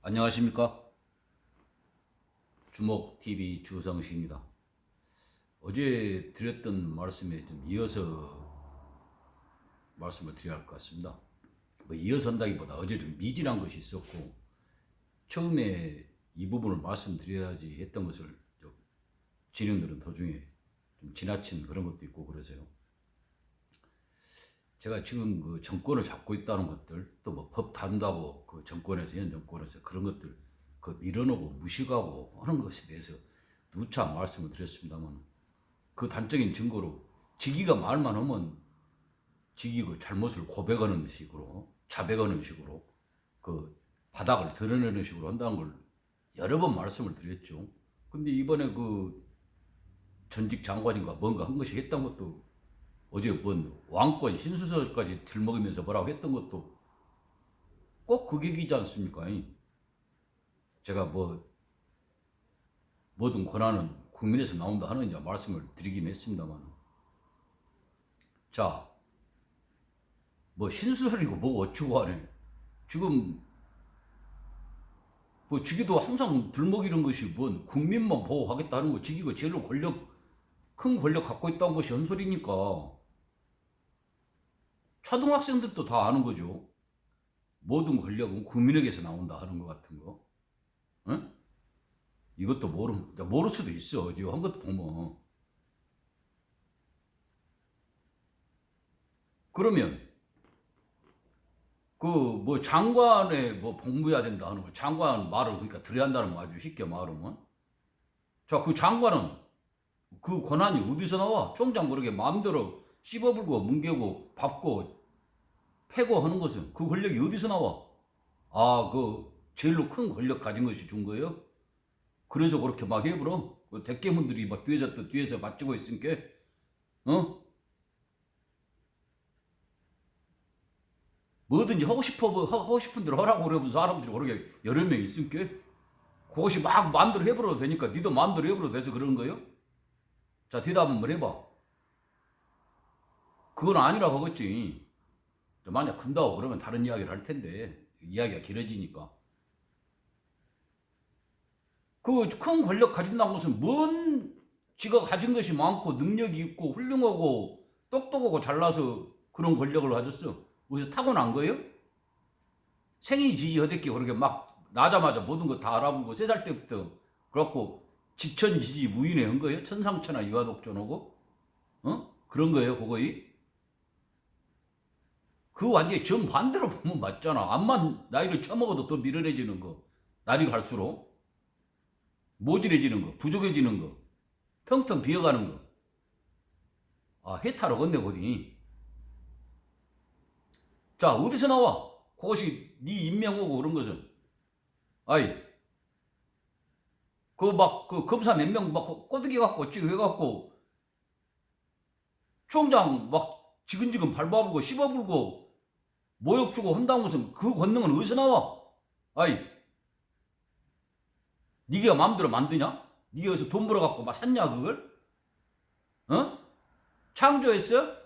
안녕하십니까? 주목TV 주성식입니다. 어제 드렸던 말씀에 좀 이어서 말씀을 드려야 할 것 같습니다. 뭐 이어서 한다기보다 어제 좀 미진한 것이 있었고, 처음에 이 부분을 말씀드려야지 했던 것을 진행들은 도중에 좀 지나친 그런 것도 있고 그러세요. 제가 지금 그 정권을 잡고 있다는 것들, 또 뭐 법 다룬다고 그 정권에서, 현 정권에서 그런 것들 그 밀어놓고 무식하고 하는 것에 대해서 누차 말씀을 드렸습니다만, 그 단적인 증거로 지기가 말만 하면 지기 그 잘못을 고백하는 식으로, 자백하는 식으로 그 바닥을 드러내는 식으로 한다는 걸 여러 번 말씀을 드렸죠. 근데 이번에 그 전직 장관인가 뭔가 한 것이 했던 것도, 어제 뭔 왕권 신수설까지 들먹이면서 뭐라고 했던 것도 꼭 그 얘기지 않습니까? 제가 뭐 모든 권한은 국민에서 나온다 하는 이제 말씀을 드리긴 했습니다만, 자, 뭐 신수설이고 뭐 어쩌고 하네. 지금 뭐 지기도 항상 들먹이는 것이 뭔 국민만 보호하겠다는 거, 지기가 제일 큰 권력 갖고 있다는 것이 현소리니까 초등학생들도 다 아는 거죠. 모든 권력은 국민에게서 나온다 하는 것 같은 거. 응? 이것도 모를 수도 있어. 지금 한 것도 보면. 그러면 그 뭐 장관에 뭐 복무해야 된다 하는 거, 장관 말을 그러니까 들어야 한다는 말이죠. 쉽게 말하면. 자, 그 장관은 그 권한이 어디서 나와? 총장 모르게 마음대로 씹어불고 뭉개고 밟고 패고 하는 것은 그 권력이 어디서 나와? 아, 그 제일로 큰 권력 가진 것이 준 거예요? 그래서 그렇게 막 해버려? 그 대깨문들이 막 뒤에서 맞추고 있으니까, 어? 뭐든지 하고 싶은 대로 하라고 그러면 사람들이 그렇게 여러 명 있으니까, 그것이 막 마음대로 해버려도 되니까, 니도 마음대로 해버려도 돼서 그런 거예요? 자, 대답 한번 해봐. 그건 아니라고 하겠지. 만약 큰다고 그러면 다른 이야기를 할 텐데, 이야기가 길어지니까. 그 큰 권력 가진다는 것은 뭔 지가 가진 것이 많고 능력이 있고 훌륭하고 똑똑하고 잘나서 그런 권력을 가졌어. 어디서 타고난 거예요? 생이지지 허대끼 그렇게 막 나자마자 모든 거 다 알아보고 3살 때부터 그래갖고 지천지지 무인에 한 거예요? 천상천하 유아독존하고? 그런 거예요, 그거이? 그 완전히 정반대로 보면 맞잖아. 암만 나이를 처먹어도 더 미련해지는 거. 날이 갈수록 모질해지는 거, 부족해지는 거, 텅텅 비어가는 거. 아, 해탈하겠네, 거기. 자, 어디서 나와? 그것이 네 임명하고 그런 것은. 아이, 그 검사 몇 명 막 꼬드기 갖고 지금 해갖고 총장 막 지근지근 밟아불고 씹어불고 모욕 주고 한다는 것은 그 권능은 어디서 나와? 아이, 네가 마음대로 만드냐? 네가 여기서 돈 벌어갖고 막 샀냐 그걸? 어? 창조했어?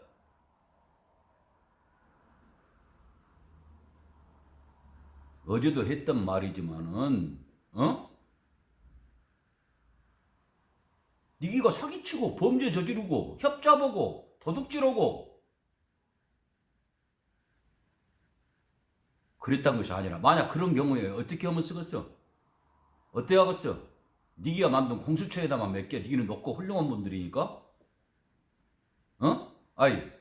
어제도 했던 말이지만은, 네가 사기치고 범죄 저지르고 협잡하고 도둑질하고 그랬단 것이 아니라, 만약 그런 경우에 어떻게 하면 쓰겠어? 어때 하겠어? 네가 만든 공수처에다만 몇 개, 네기는 높고 훌륭한 분들이니까, 아이,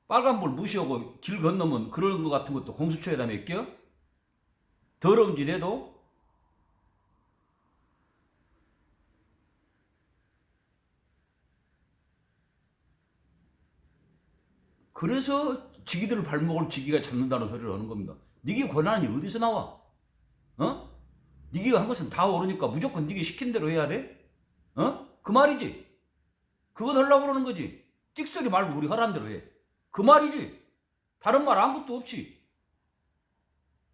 빨간불 무시하고 길 건너면 그런 거 같은 것도 공수처에다 몇 개? 더러운 짓 해도? 그래서 지기들 발목을 지기가 잡는다는 소리를 하는 겁니다. 네게 권한이 어디서 나와? 네가 한 것은 다 옳으니까 무조건 네가 시킨 대로 해야 돼? 그 말이지. 그거 하려고 그러는 거지. 찍소리 말고 우리 하라는 대로 해. 그 말이지. 다른 말 아무것도 없이.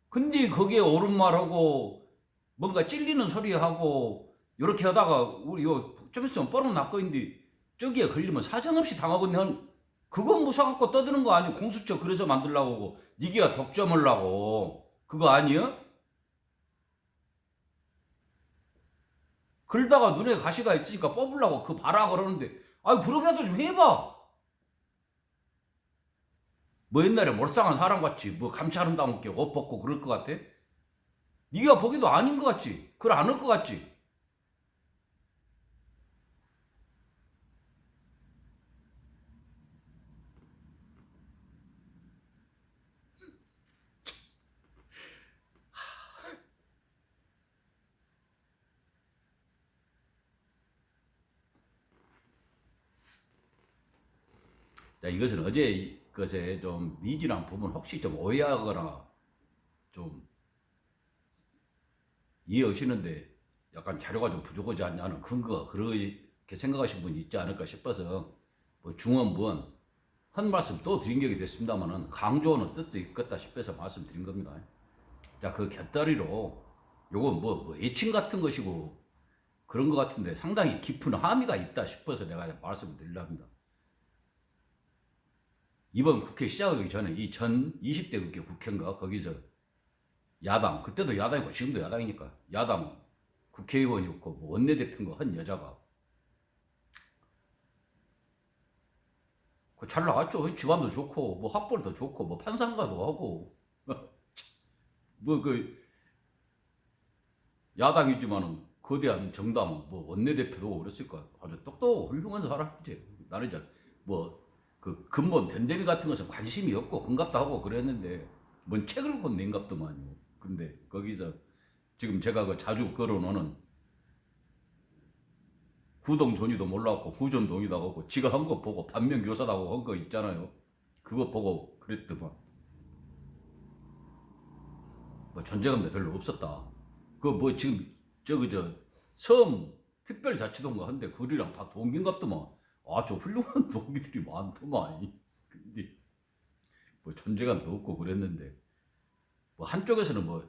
근데 거기에 옳은 말하고 뭔가 찔리는 소리하고 이렇게 하다가 우리 좀 있으면 뻐렁 났거 인데 저기에 걸리면 사정없이 당하겠네 한, 그건 무사갖고 떠드는 거 아니야. 공수처 그래서 만들라고 하고 니기가 독점하려고 그거 아니야? 그러다가 눈에 가시가 있으니까 뽑으려고 그 봐라 그러는데, 아니 그러게도 좀 해봐. 뭐 옛날에 몰상한 사람 같지 뭐 감찰한다고 옷 벗고 그럴 것 같아? 네가 보기도 아닌 것 같지? 그걸 안 할 것 같지? 자, 이것은 어제 것에 좀 미진한 부분 혹시 좀 오해하거나 좀 이해하시는데 약간 자료가 좀 부족하지 않냐는 근거가 그렇게 생각하신 분이 있지 않을까 싶어서 뭐 중원부원 한 말씀 또 드린 격이 됐습니다만은 강조하는 뜻도 있겠다 싶어서 말씀드린 겁니다. 자, 그 곁다리로 요건 뭐 애칭 같은 것이고 그런 것 같은데 상당히 깊은 함의가 있다 싶어서 내가 말씀을 드리려 합니다. 이번 국회 시작하기 전에 이 전 20대 국회 국회인가 거기서 야당, 그때도 야당이고 지금도 야당이니까 야당 국회의원이었고 뭐 원내대표인 거 한 여자가 그 잘 나갔죠. 집안도 좋고 뭐 학벌도 좋고 뭐 판상가도 하고 뭐 그 야당이지만은 거대한 정당 뭐 원내대표도 그랬을 거야. 아주 똑똑 훌륭한 사람이지. 나는 이제 뭐 그 근본 댐댐이 같은 것은 관심이 없고 금갑도 하고 그랬는데 뭔 책을 건넨갑더만요. 근데 거기서 지금 제가 그 자주 걸어놓는 구동존이도 몰랐고 구존동이다 하고 지가 한 거 보고 반면교사다고 한 거 있잖아요. 그거 보고 그랬더만 뭐 존재감도 별로 없었다. 그 뭐 지금 저기 저 섬 특별자치도인가 한데 그리랑 다 동기인갑더만. 아, 저 훌륭한 동기들이 많더만. 근데 뭐 존재감도 없고 그랬는데 뭐 한쪽에서는 뭐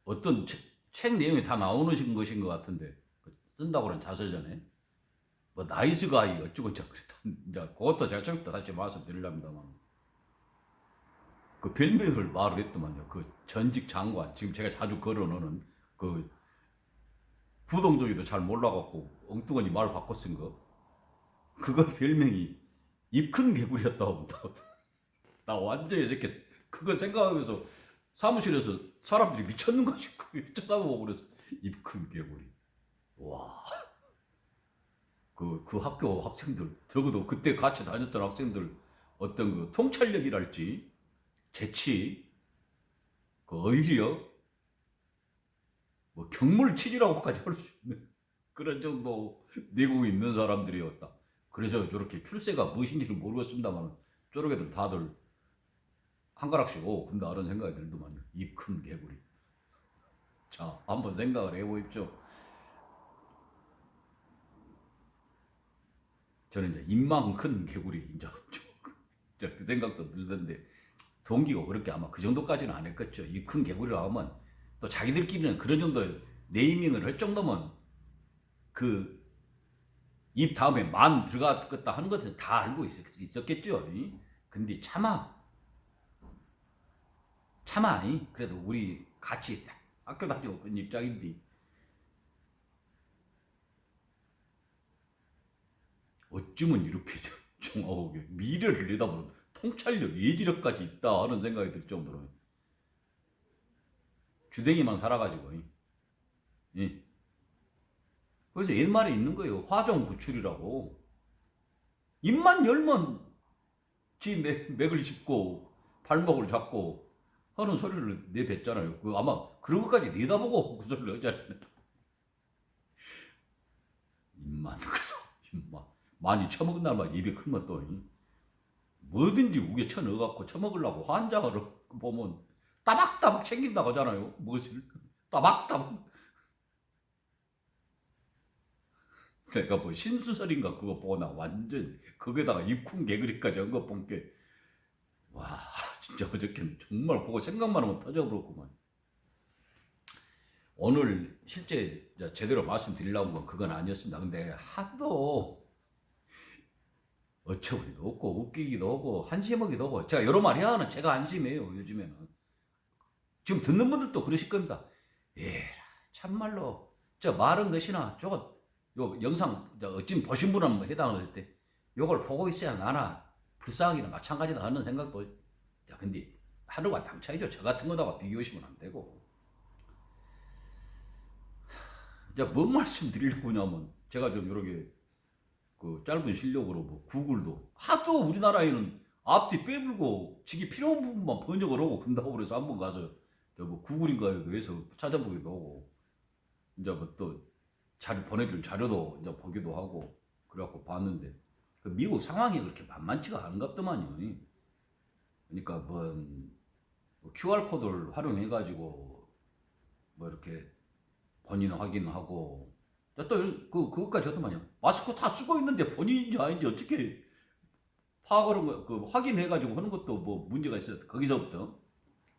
어떤 책 내용이 다 나오는 것인 것 같은데 쓴다고 하는 자서전에 뭐 나이스 가이 어쩌고 저쩌고 그랬다. 이제 그것도 제가 좀 이따 다시 말씀드리려합니다만 그 별명을 말을 했더만요. 그 전직 장관 지금 제가 자주 걸어놓는 그 구동조이도 잘 몰라갖고 엉뚱하니 말 바꿔 쓴 거. 그거 별명이 입 큰 개구리였다고. 나 완전히 이렇게 그거 생각하면서 사무실에서 사람들이 미쳤는가 싶고 쳐다보고 그래서 입 큰 개구리. 와. 그 학교 학생들, 적어도 그때 같이 다녔던 학생들 어떤 그 통찰력이랄지 재치, 그 의리력, 뭐 경물치리라고까지 할 수 있는 그런 정도 내공이 있는 사람들이었다. 그래서 저렇게 출세가 무엇인지는 모르겠습니다만 저런 애들 다들 한 가락씩 오 근데 이런 생각이 들더만요. 입 큰 개구리. 자, 한번 생각을 해보십시오. 저는 이제 입만 큰 개구리 이제 그 생각도 들던데 동기가 그렇게 아마 그 정도까지는 안 했겠죠. 이 큰 개구리라 하면 또 자기들끼리는 그런 정도 네이밍을 할 정도면 그 입 다음에 만 들어갔겠다 하는 것은 다 알고 있었겠죠. 근데 차마 그래도 우리 같이 학교 다니고 그런 입장인데 어쩌면 이렇게 정하게 미래를 내다보는 통찰력, 예지력까지 있다 하는 생각이 들 정도로 주댕이만 살아가지고. 예. 그래서 옛말에 있는 거예요. 화정구출이라고. 입만 열면 지 맥을 짚고 발목을 잡고 하는 소리를 내뱉잖아요. 그 아마 그런 것까지 내다보고 그 소리를 하잖아요. 입만 그래서 입만 많이 처먹은 날만 입이 크면 또 뭐든지 우겨 쳐넣어갖고 처먹으려고 환장을 보면 따박따박 챙긴다고 하잖아요. 무엇을 따박따박. 내가 뭐 신수설인가 그거 보고 나 완전 거기다가 입쿵 개그리까지 한 거 본 게 와 진짜 어저께는 정말 그거 생각만 하면 터져버렸구만. 오늘 실제 제대로 말씀드리려고 건 그건 아니었습니다. 근데 하도 어처구니도 없고 웃기기도 하고 한심하기도 하고 제가 여러 말 해야 하는 제가 안심해요. 요즘에는 지금 듣는 분들도 그러실 겁니다. 예 참말로 저 말은 것이나 저거 요 영상 어찌 보신 분은 뭐 해당을 할 때 요걸 보고 있어야 나나 불쌍하기는 마찬가지다 하는 생각도. 자, 근데 하루가 당 차이죠. 저 같은 거다가 비교하시면 안 되고. 이제 뭔 말씀 드리려고 하냐면, 제가 좀 이렇게 그 짧은 실력으로 뭐 구글도 하도 우리나라에는 앞뒤 빼불고 지기 필요한 부분만 번역을 하고 근다고 그래서 한번 가서 뭐 구글인가요? 해서 찾아보기도 하고, 이제 뭐 또 자료 보내준 자료도 이제 보기도 하고 그래갖고 봤는데, 그 미국 상황이 그렇게 만만치가 않은갑더만요. 그러니까 뭐 QR 코드를 활용해가지고 뭐 이렇게 본인 확인하고, 또 그것까지 하더만요. 마스크 다 쓰고 있는데 본인인지 아닌지 어떻게 파악하는 거, 그 확인해가지고 하는 것도 뭐 문제가 있어요. 거기서부터.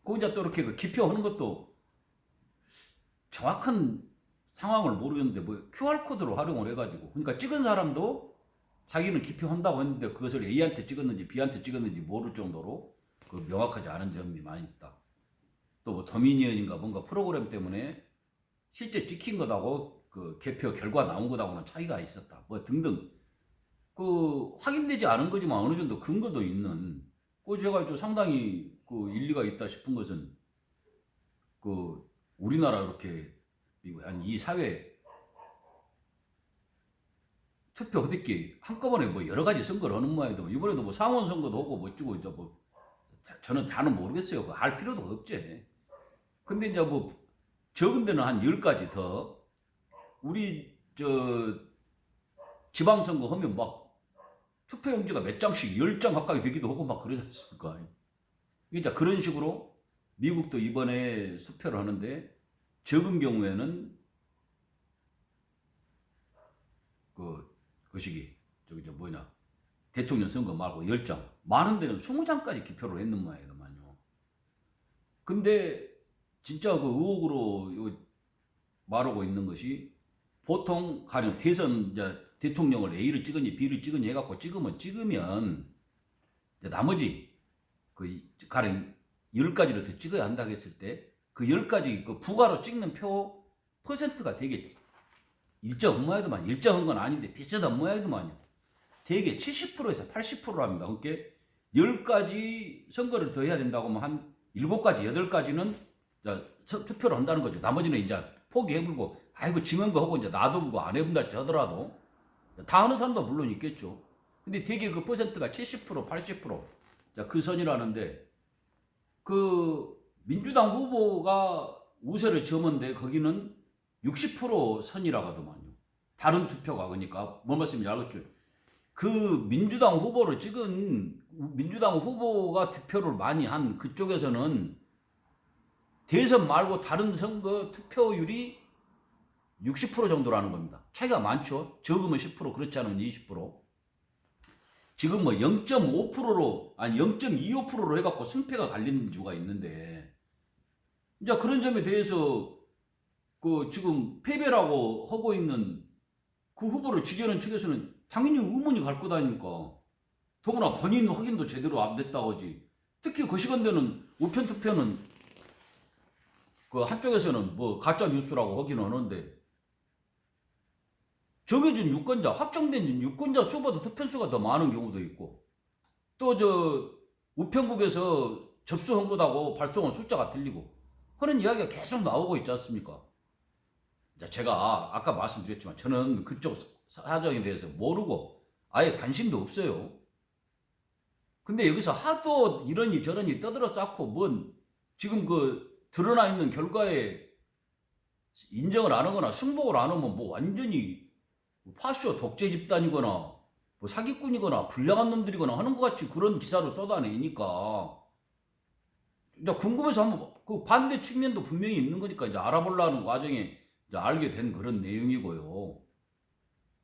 그 이제 또 이렇게 그 기표하는 것도 정확한 상황을 모르겠는데 뭐 QR 코드로 활용을 해가지고, 그러니까 찍은 사람도 자기는 기표한다고 했는데 그것을 A한테 찍었는지 B한테 찍었는지 모를 정도로 그 명확하지 않은 점이 많이 있다. 또 뭐 도미니언인가 뭔가 프로그램 때문에 실제 찍힌 것하고 그 개표 결과 나온 것하고는 차이가 있었다. 뭐 등등. 그 확인되지 않은 거지만 어느 정도 근거도 있는. 그 제가 좀 상당히 그 일리가 있다 싶은 것은, 그 우리나라 이렇게 이 사회 투표 허듣기 한꺼번에 뭐 여러 가지 선거를 하는 모양이더만, 이번에도 뭐 상원 선거도 하고 뭐 어쩌고 이제 뭐 저는 다는 모르겠어요. 그거 알 필요도 없지. 근데 이제 뭐 적은 데는 한 10가지 더, 우리 지방선거 하면 막 투표용지가 몇 장씩 10장 가까이 되기도 하고 막 그러지 않습니까? 이제 그런 식으로 미국도 이번에 수표를 하는데, 적은 경우에는 그 시기 저기 뭐냐 대통령 선거 말고 10장, 많은 데는 20장까지 기표를 했는 모양이더만요. 근데 진짜 그 의혹으로 말하고 있는 것이, 보통 가령 대선 이제 대통령을 A를 찍으니 B를 찍으니 해갖고 찍으면 이제 나머지 그 가령 10가지를 더 찍어야 한다고 했을 때, 그 10가지 그 부가로 찍는 표 퍼센트가 되게 일정한 모양이더만. 일정한 건 아닌데 비슷한 모양이더만요. 되게 70%에서 80%랍니다. 그러니까 10가지 선거를 더 해야 된다고 하면 한 7가지, 8가지는 투표를 한다는 거죠. 나머지는 이제 포기해버리고, 아이고 증언거 하고 이제 놔두고 안 해본다 하더라도 다 하는 사람도 물론 있겠죠. 근데 되게 그 퍼센트가 70%, 80%. 자, 그 선이라는데, 그 민주당 후보가 우세를 점은데 거기는 60% 선이라고 하더만요. 다른 투표가. 그러니까 뭔 말씀인지 알겠죠? 그 민주당 후보를 찍은, 민주당 후보가 득표를 많이 한 그쪽에서는 대선 말고 다른 선거 투표율이 60% 정도라는 겁니다. 차이가 많죠. 적으면 10%, 그렇지 않으면 20%. 지금 뭐 0.5%로 아니 0.25%로 해갖고 승패가 갈리는 주가 있는데, 이제 그런 점에 대해서 그 지금 패배라고 하고 있는 그 후보를 지지하는 측에서는 당연히 의문이 갈 거 아닙니까? 더구나 본인 확인도 제대로 안 됐다고 하지. 특히 그 시간대는 우편 투표는 그 한쪽에서는 뭐 가짜 뉴스라고 하기는 하는데, 정해진 유권자, 확정된 유권자 수보다 투표수가 더 많은 경우도 있고, 또 우편국에서 접수한 것하고 발송한 숫자가 틀리고 하는 이야기가 계속 나오고 있지 않습니까? 제가 아까 말씀드렸지만 저는 그쪽 사정에 대해서 모르고 아예 관심도 없어요. 근데 여기서 하도 이러니 저러니 떠들어 쌓고 지금 그 드러나 있는 결과에 인정을 안 하거나 승복을 안 하면 뭐 완전히 파쇼 독재 집단이거나 뭐 사기꾼이거나 불량한 놈들이거나 하는 것 같이 그런 기사를 쏟아내니까, 이제 궁금해서 한번 그 반대 측면도 분명히 있는 거니까 이제 알아보려는 과정에 이제 알게 된 그런 내용이고요.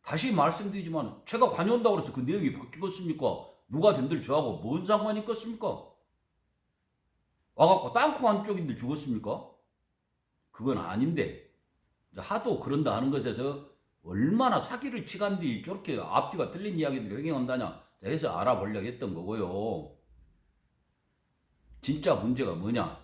다시 말씀드리지만 제가 관여한다고 해서 그 내용이 바뀌겠습니까? 누가 된들 저하고 뭔 상관이 있겠습니까? 와갖고 땅콩 한쪽인데 죽었습니까? 그건 아닌데, 하도 그런다 하는 것에서 얼마나 사기를 치간뒤 저렇게 앞뒤가 틀린 이야기들이 횡행한다냐 해서 알아보려고 했던 거고요. 진짜 문제가 뭐냐,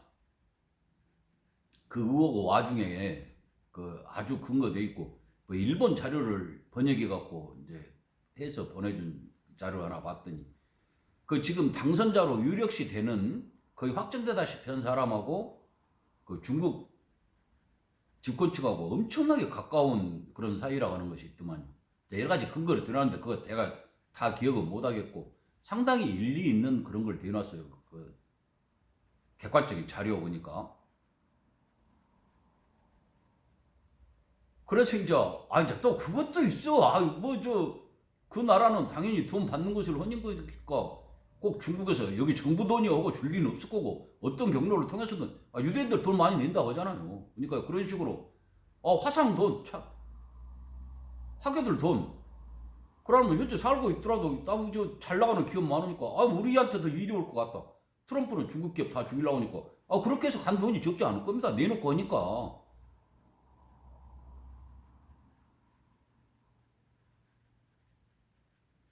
그 의혹 와중에 그 아주 근거돼 있고, 뭐 일본 자료를 번역해 갖고 이제 해서 보내준 자료 하나 봤더니 그 지금 당선자로 유력시 되는 거의 확정되다시피 한 사람하고 그 중국 집권 측하고 엄청나게 가까운 그런 사이라고 하는 것이 있더만요. 여러 가지 근거를 대놨는데 그거 내가 다 기억은 못 하겠고 상당히 일리 있는 그런 걸 대놨어요. 그 객관적인 자료 보니까. 그래서 이제 또 그것도 있어. 그 나라는 당연히 돈 받는 것을 허닌 거니까 꼭 중국에서 여기 정부 돈이 오고 줄 리는 없을 거고 어떤 경로를 통해서든 유대인들 돈 많이 낸다고 하잖아요. 그러니까 그런 식으로 화상 돈, 화교들 돈. 그러면 현재 살고 있더라도 잘 나가는 기업 많으니까 우리한테도 일이 올 것 같다. 트럼프는 중국 기업 다 죽이려고 하니까 그렇게 해서 간 돈이 적지 않을 겁니다. 내놓고 하니까.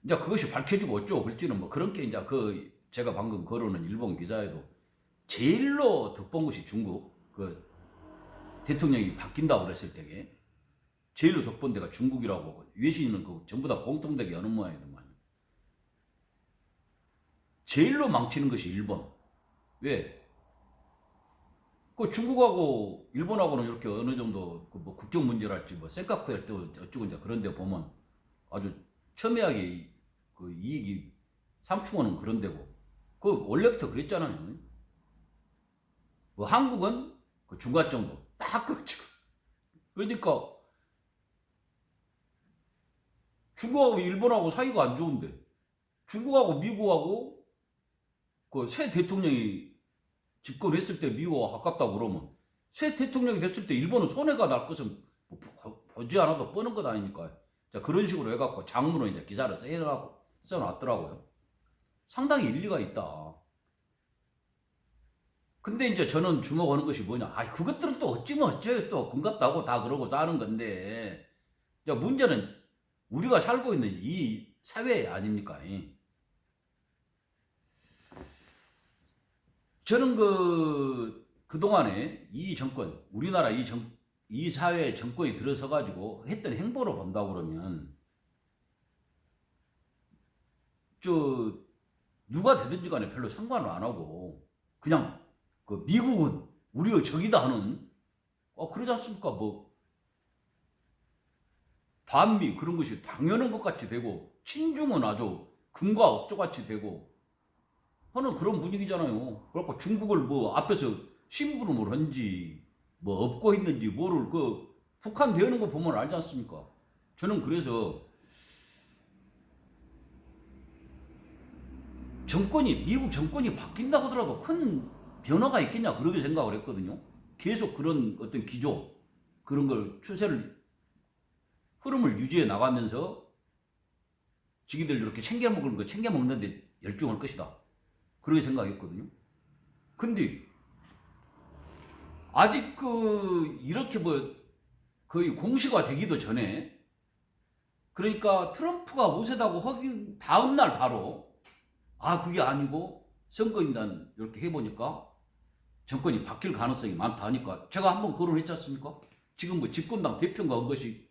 이제 그것이 밝혀지고 어쩌고 그럴지는 뭐 그런 게 이제 제가 방금 걸어놓은 일본 기사에도 제일로 득본 것이 중국 그 대통령이 바뀐다고 그랬을 때에 제일로 득본 데가 중국이라고 하고 외신은 전부 다 공통되게 하는 모양이더만. 제일로 망치는 것이 일본. 왜? 그 중국하고 일본하고는 이렇게 어느 정도 뭐 국경 문제랄지 뭐 센카쿠 할 때 어쩌고 이제 그런 데 보면 아주 첨예하게 그 이익이 상충하는 그런 데고 그 원래부터 그랬잖아요. 뭐 한국은 그 중간 정도 딱 지금 그러니까 중국하고 일본하고 사이가 안 좋은데 중국하고 미국하고 그 새 대통령이 집권했을 때 미국하고 가깝다고 그러면 새 대통령이 됐을 때 일본은 손해가 날 것은 뭐 보지 않아도 뻔한 것 아닙니까? 자, 그런 식으로 해갖고 장문으로 이제 기사를 써놨더라고요. 상당히 일리가 있다. 근데 이제 저는 주목하는 것이 뭐냐. 그것들은 또 어찌면 어째요. 또 금갑다고 다 그러고 사는 건데. 야, 문제는 우리가 살고 있는 이 사회 아닙니까? 저는 그동안에 이 정권, 우리나라 이 사회 정권이 들어서가지고 했던 행보로 본다고 그러면, 누가 되든지 간에 별로 상관을 안 하고, 그냥, 미국은 우리의 적이다 하는, 그러지 않습니까? 뭐, 반미 그런 것이 당연한 것 같이 되고, 친중은 아주 금과 억조같이 되고, 하는 그런 분위기잖아요. 그래갖고 중국을 뭐 앞에서 심부름을 한지 뭐 업고 있는지 뭐를 북한 대하는 거 보면 알지 않습니까? 저는 그래서 미국 정권이 바뀐다고 하더라도 큰 변화가 있겠냐 그렇게 생각을 했거든요. 계속 그런 어떤 기조 그런 걸 흐름을 유지해 나가면서 지기들 이렇게 챙겨 먹는 거 챙겨 먹는데 열중할 것이다. 그렇게 생각했거든요. 근데 아직 이렇게 뭐 거의 공시가 되기도 전에 그러니까 트럼프가 우세다고 하긴 다음날 바로 그게 아니고 선거인단 이렇게 해보니까 정권이 바뀔 가능성이 많다 하니까 제가 한번 거론했지 않습니까? 지금 뭐 집권당 대표가 한 것이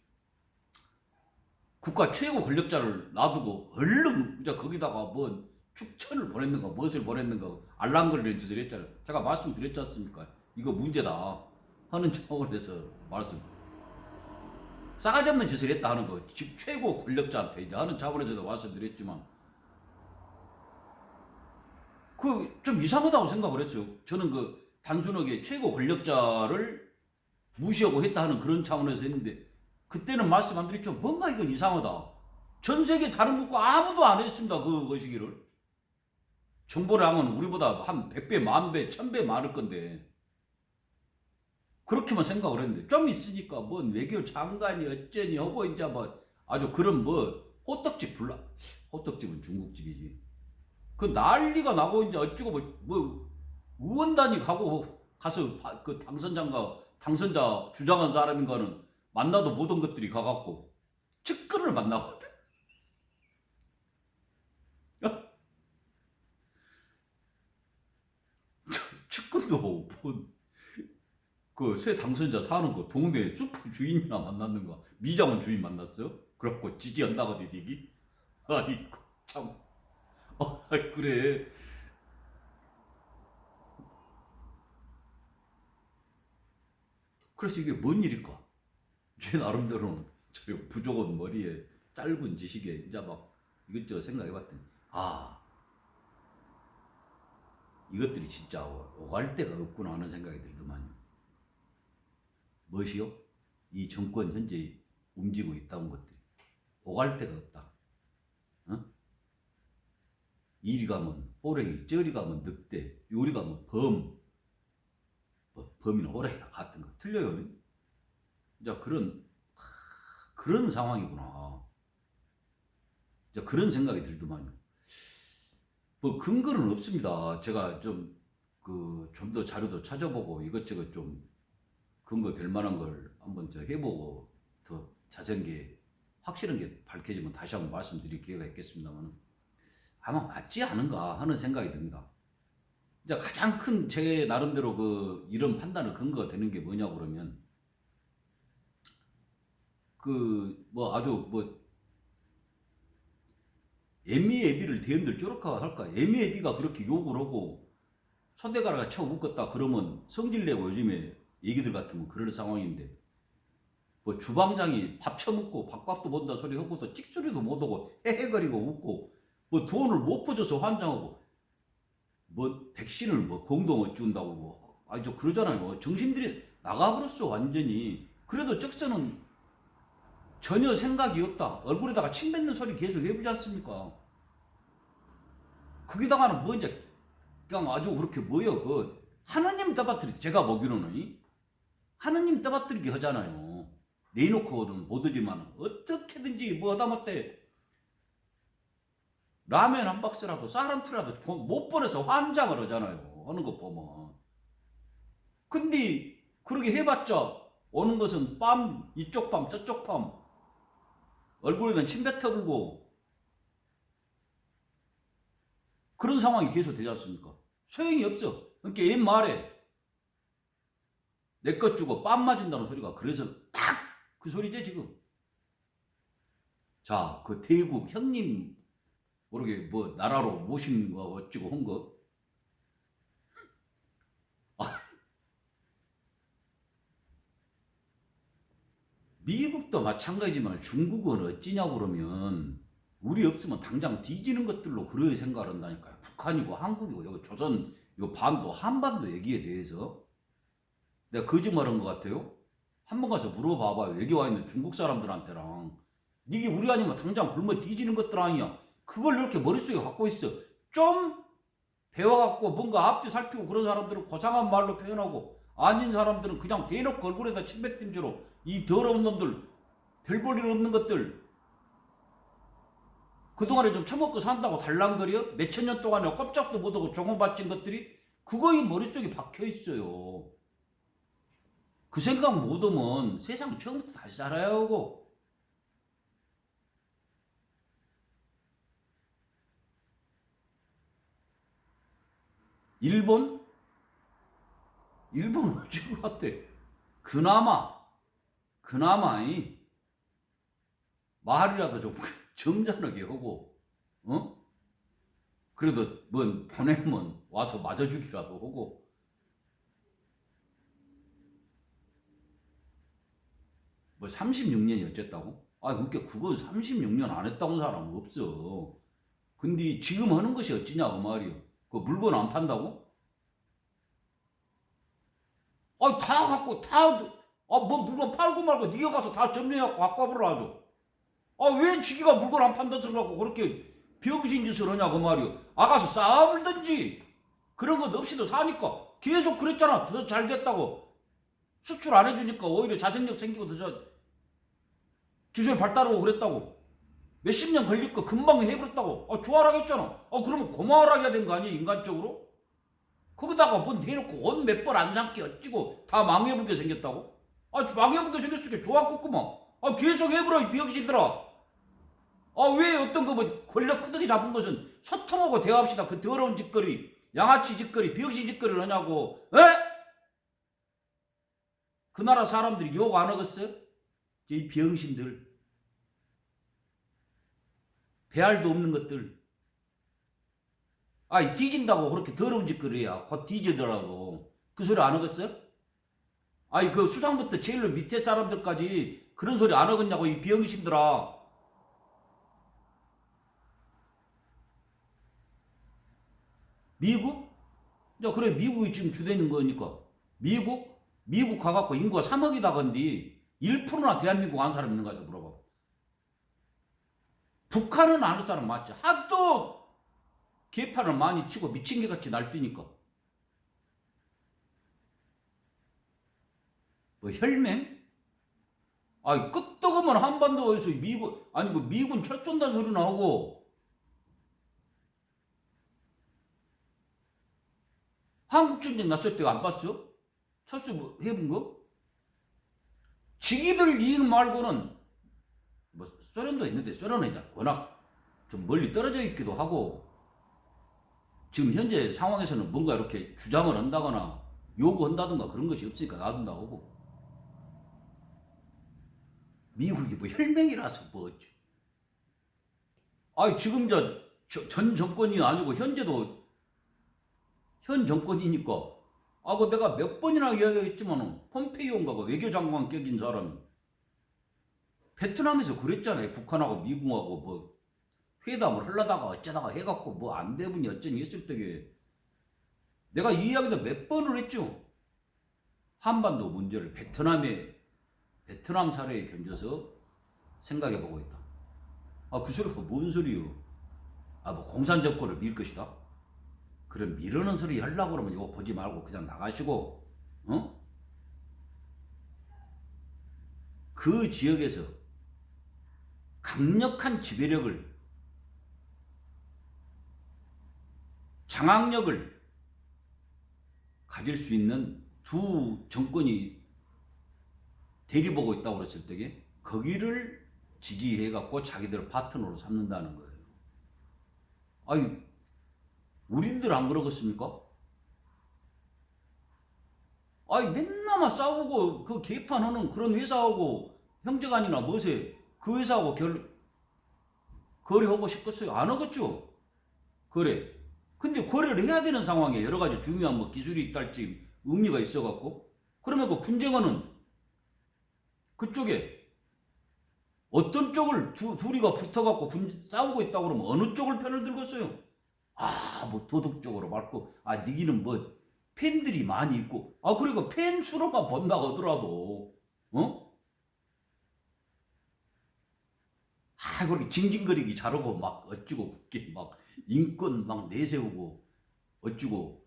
국가 최고 권력자를 놔두고 얼른 이제 거기다가 뭐 축천을 보냈는가 무엇을 보냈는가 알랑거리는 짓을 했잖아요. 제가 말씀드렸지 않습니까? 이거 문제다 하는 차원에서 싸가지 없는 짓을 했다 하는 거 최고 권력자한테 이제 하는 차원에서도 말씀드렸지만 좀 이상하다고 생각을 했어요. 저는 단순하게 최고 권력자를 무시하고 했다 하는 그런 차원에서 했는데 그때는 말씀 안 드렸죠. 뭔가 이건 이상하다. 전 세계 다른 국가 아무도 안 했습니다. 그것이기를. 정보량은 우리보다 한 100배, 10,000배, 1000배 많을 건데 그렇게만 생각을 했는데 좀 있으니까 뭔 외교 장관이 어쩌니 하고 이제 뭐 아주 그런 호떡집은 중국집이지. 그 난리가 나고 이제 어쩌고 뭐 의원단이 가서 당선자 주장한 사람인가는 만나도 모든 것들이 가갖고 측근을 만나거든. 측근도 그 새 당선자 사는 거 동네 슈퍼 주인이나 만났는 거 미장원 주인 만났어? 그래갖고 지지한다고 되디기? 아이고 참. 그래. 그래서 이게 뭔 일일까? 제 나름대로는 저 부족한 머리에 짧은 지식에 이제 막 이것저것 생각해봤더니 이것들이 진짜 오갈 데가 없구나 하는 생각이 들더만요. 무엇이요? 이 정권 현재 움직이고 있다는 것들이 오갈 데가 없다. 어? 이리 가면 호랭이, 저리 가면 늑대, 요리 가면 범. 범이나 호랭이나 같은 거 틀려요. 이제 그런 상황이구나. 이제 그런 생각이 들더만요. 뭐 근거는 없습니다. 제가 좀 더 자료도 찾아보고 이것저것 좀 근거 될 만한 걸 한번 해보고 더 자세한 게 확실한 게 밝혀지면 다시 한번 말씀드릴 기회가 있겠습니다만 아마 맞지 않은가 하는 생각이 듭니다. 이제 가장 큰 제 나름대로 이런 판단의 근거가 되는 게 뭐냐고 그러면 아주 애미애비를 대인들 쪼록하고 할까? 애미애비가 그렇게 욕을 하고 손대가라가 쳐 웃겼다 그러면 성질내고 요즘에 얘기들 같으면 그럴 상황인데 뭐 주방장이 밥 처먹고 밥값도 본다 소리 하고 또 찍소리도 못하고 헤헤거리고 웃고 뭐 돈을 못 퍼줘서 환장하고 뭐 백신을 뭐 공동 어쭌다고 뭐 저 그러잖아요. 정신들이 나가버렸어 완전히. 그래도 적서는 전혀 생각이 없다. 얼굴에다가 침 뱉는 소리 계속 해보지 않습니까? 거기다가는 뭐 이제 그냥 아주 그렇게 하나님 떠받들이 제가 보기로는 하나님 떠받들기 하잖아요. 내놓고는 못 오지만 어떻게든지 뭐 하다못해 라면 한 박스라도 쌀 한 톨이라도 못 보내서 환장을 하잖아요. 하는 거 보면. 근데 그렇게 해봤자 오는 것은 빰 이쪽 빰 저쪽 빰 얼굴에는 침 뱉어불고 그런 상황이 계속 되지 않습니까? 소용이 없어. 그러니까 옛말에 내 것 주고 빰 맞은다는 소리가 그래서 딱 그 소리지 지금. 자, 그 대국 형님 모르게 뭐 나라로 모신 거 어찌고 한 거. 미국도 마찬가지지만 중국은 어찌냐고 그러면 우리 없으면 당장 뒤지는 것들로 그렇게 생각을 한다니까요. 북한이고 한국이고 여기 조선 요 반도 한반도 얘기에 대해서 내가 거짓말한 것 같아요? 한번 가서 물어봐봐요. 여기 와 있는 중국 사람들한테랑 이게 우리 아니면 당장 굶어 뒤지는 것들 아니야. 그걸 이렇게 머릿속에 갖고 있어. 좀 배워갖고 뭔가 앞뒤 살피고 그런 사람들은 고상한 말로 표현하고 아닌 사람들은 그냥 대놓고 얼굴에다 침뱉은 죄로 이 더러운 놈들 별 볼 일 없는 것들 그동안에 좀 처먹고 산다고 달랑거려? 몇천 년 동안에 꼼짝도 못하고 종업받친 것들이 그거의 머릿속에 박혀있어요. 그 생각 못하면 세상 처음부터 다시 살아야 하고 일본 어쩔 것 같아. 그나마 이 말이라도 좀 점잖하게 하고 그래도 뭔 보내면 와서 맞아주기라도 하고 뭐 36년이 어쨌다고? 그러니까 그거 36년 안 했다고 사람은 없어. 근데 지금 하는 것이 어찌냐고 말이요. 그 물건 안 판다고? 다 갖고 뭐 물건 팔고 말고 네가 가서 다 점령해갖고 갖고 와보라 하죠. 왜 지기가 물건 안 판다 소리하고 그렇게 병신 짓을 하냐고 말이요. 가서 싸불든지 그런 것 없이도 사니까 계속 그랬잖아. 더 잘 됐다고. 수출 안 해주니까 오히려 자생력 생기고 더 기술 발달하고 그랬다고. 몇십 년 걸릴 거 금방 해버렸다고. 좋아라겠잖아. 그러면 고마워라 해야 되는 거 아니야 인간적으로? 거기다가 뭔 대놓고 원 몇 번 안 삼게 어찌고 다 망해불게 생겼다고? 망해불게 생겼으니까 좋았겠구만. 계속 해보라 이 비역시들아. 왜 어떤 거 뭐 권력 크게 잡은 것은 소통하고 대화합시다. 그 더러운 짓거리 양아치 짓거리 비역시 짓거리를 하냐고. 에? 그 나라 사람들이 욕 안 하겠어? 이 병신들. 배알도 없는 것들. 아이, 뒤진다고 그렇게 더러운 짓거리야. 곧 뒤지더라고. 그 소리 안 하겠어? 아이, 그 수상부터 제일 밑에 사람들까지 그런 소리 안 하겠냐고, 이 병신들아. 미국? 야, 그래, 미국이 지금 주되는 거니까. 미국 가갖고 인구가 3억이다 건디 1%나 대한민국 안 사람 있는가 해서 물어봐. 북한은 아는 사람 맞지? 하도 개판을 많이 치고 미친 개 같이 날뛰니까. 뭐 혈맹? 아이, 끄떡하면 한반도에서 미국, 아니 그 미군 철 쏜다는 소리 나오고, 한국전쟁 났을 때 안 봤어? 철수 뭐 해본 거? 지기들 이익 말고는, 뭐 소련도 있는데 소련은 이제 워낙 좀 멀리 떨어져 있기도 하고, 지금 현재 상황에서는 뭔가 이렇게 주장을 한다거나 요구한다든가 그런 것이 없으니까 놔둔다고. 미국이 뭐 혈맹이라서 뭐 어쩌. 아니, 지금 전 정권이 아니고 현재도 현 정권이니까. 아, 그 내가 몇 번이나 이야기했지만 폼페이오인가 그 외교장관 격인 사람이 베트남에서 그랬잖아요. 북한하고 미국하고 뭐 회담을 하려다가 어쩌다가 해갖고 뭐 안 되분이 어쩌니 했을 때게 내가 이 이야기도 몇 번을 했죠. 한반도 문제를 베트남 사례에 견져서 생각해보고 있다. 아, 그 소리가 뭔 소리요? 아, 뭐 공산 정권을 밀 것이다? 그럼 미루는 소리 하려고 그러면 이거 보지 말고 그냥 나가시고, 어? 그 지역에서 강력한 지배력을, 장악력을 가질 수 있는 두 정권이 대립하고 있다고 그랬을 때에 거기를 지지해갖고 자기들 파트너로 삼는다는 거예요. 아니, 우리들 안 그러겠습니까? 아니, 맨날만 싸우고 그 개판하는 그런 회사하고 형제간이나 뭐세 그 회사하고 거래하고 싶겠어요? 안 하겠죠? 거래. 근데 거래를 해야 되는 상황에 여러 가지 중요한 뭐 기술이 있달지 의미가 있어갖고 그러면 그 분쟁하는 그쪽에 어떤 쪽을 둘이가 붙어갖고 싸우고 있다고 그러면 어느 쪽을 편을 들겠어요? 아, 뭐 도덕적으로 말고, 아, 니기는 뭐 팬들이 많이 있고, 아, 그리고 팬 수로만 본다고 하더라도, 어? 아, 그렇게 징징거리기 잘하고 막 어찌고 그게 막 인권 막 내세우고 어찌고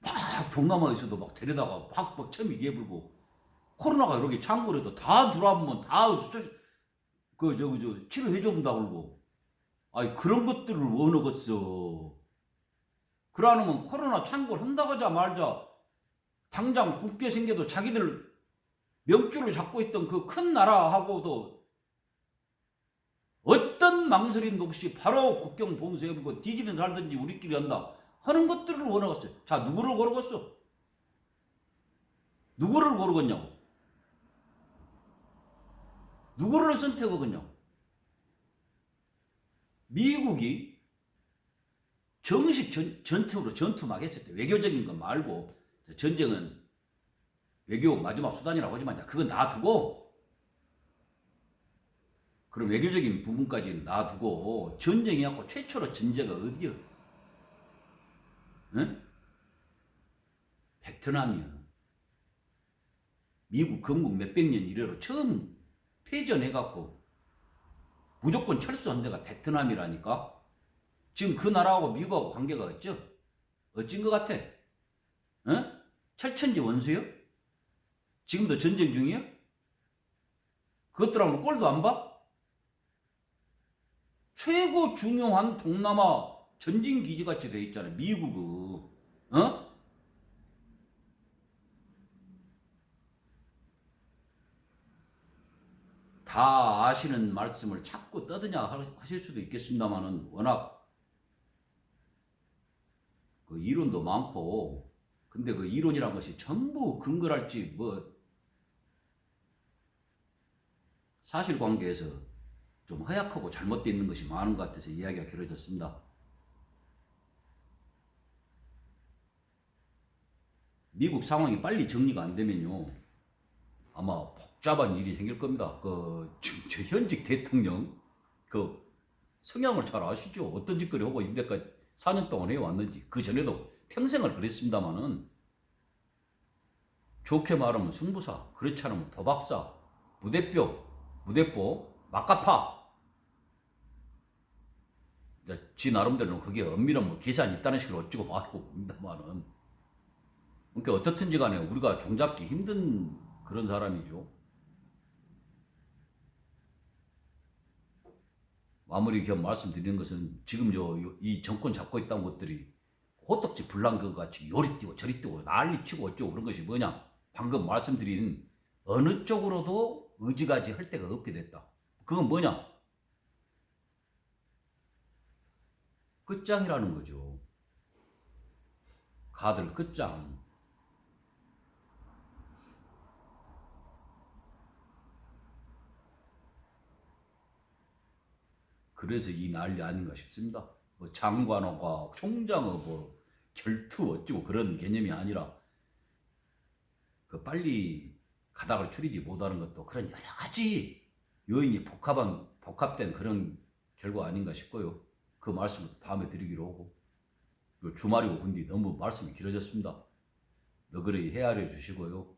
막 동남아에서도 막 데려다가 막 처음 얘기해 불고 코로나가 이렇게 창궐해도 다 들어와보면 다 치료해 준다 그러고. 아니, 그런 것들을 원하겠어. 그러면 코로나 창궐 한다가자 말자 당장 굳게 생겨도 자기들 명줄을 잡고 있던 그 큰 나라하고도 어떤 망설임도 없이 바로 국경 봉쇄해버리고 뒤지든 살든지 우리끼리 한다 하는 것들을 원하겠어요. 자, 누구를 고르겠어? 누구를 고르겠냐고? 누구를 선택하겠냐고? 미국이 정식 전투로 전투 막 했을 때 외교적인 거 말고 전쟁은 외교 마지막 수단이라고 하지만 그건 놔두고 그런 외교적인 부분까지는 놔두고 전쟁이갖고 최초로 전제가 어디야? 응? 베트남이야. 미국 건국 몇백 년 이래로 처음 패전해갖고 무조건 철수한 데가 베트남이라니까. 지금 그 나라하고 미국하고 관계가 어찐 것 같아? 어? 철천지 원수요? 지금도 전쟁 중이야? 그것들하고 꼴도 안 봐? 최고 중요한 동남아 전진 기지같이 돼 있잖아, 미국은. 어? 다 아시는 말씀을 자꾸 떠드냐 하실 수도 있겠습니다만은 워낙 그 이론도 많고 근데 그 이론이란 것이 전부 근거랄지 뭐 사실관계에서 좀 허약하고 잘못되어 있는 것이 많은 것 같아서 이야기가 길어졌습니다. 미국 상황이 빨리 정리가 안 되면요, 아마 복잡한 일이 생길 겁니다. 저 현직 대통령 그 성향을 잘 아시죠? 어떤 짓거리 하고 이때까지 4년 동안 해왔는지. 그 전에도 평생을 그랬습니다마는, 좋게 말하면 승부사, 그렇지 않으면 도박사, 무대뽀, 막가파. 지 나름대로는 그게 엄밀한 뭐 계산이 있다는 식으로 어찌고 말하고 있습니다만은, 그러니까 어떻든지 간에 우리가 종잡기 힘든 그런 사람이죠. 마무리 겸 말씀드리는 것은, 지금 이 정권 잡고 있다는 것들이 호떡지 불난 것 같이 요리 뛰고 저리 뛰고 난리 치고 어쩌고 그런 것이 뭐냐? 방금 말씀드린 어느 쪽으로도 의지가지 할 데가 없게 됐다. 그건 뭐냐? 끝장이라는 거죠. 가들 끝장. 그래서 이 난리 아닌가 싶습니다. 뭐 장관하고 총장하고 뭐 결투 어쩌고 그런 개념이 아니라, 그 빨리 가닥을 추리지 못하는 것도 그런 여러 가지 요인이 복합된 그런 결과 아닌가 싶고요. 그 말씀을 다음에 드리기로 하고, 주말이고 근데 너무 말씀이 길어졌습니다. 너그러이 헤아려 주시고요.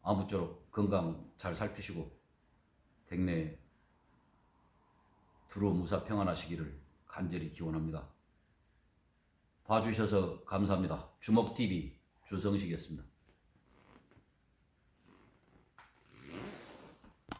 아무쪼록 건강 잘 살피시고 댁내 두루 무사 평안하시기를 간절히 기원합니다. 봐주셔서 감사합니다. 주먹TV 주성식이었습니다.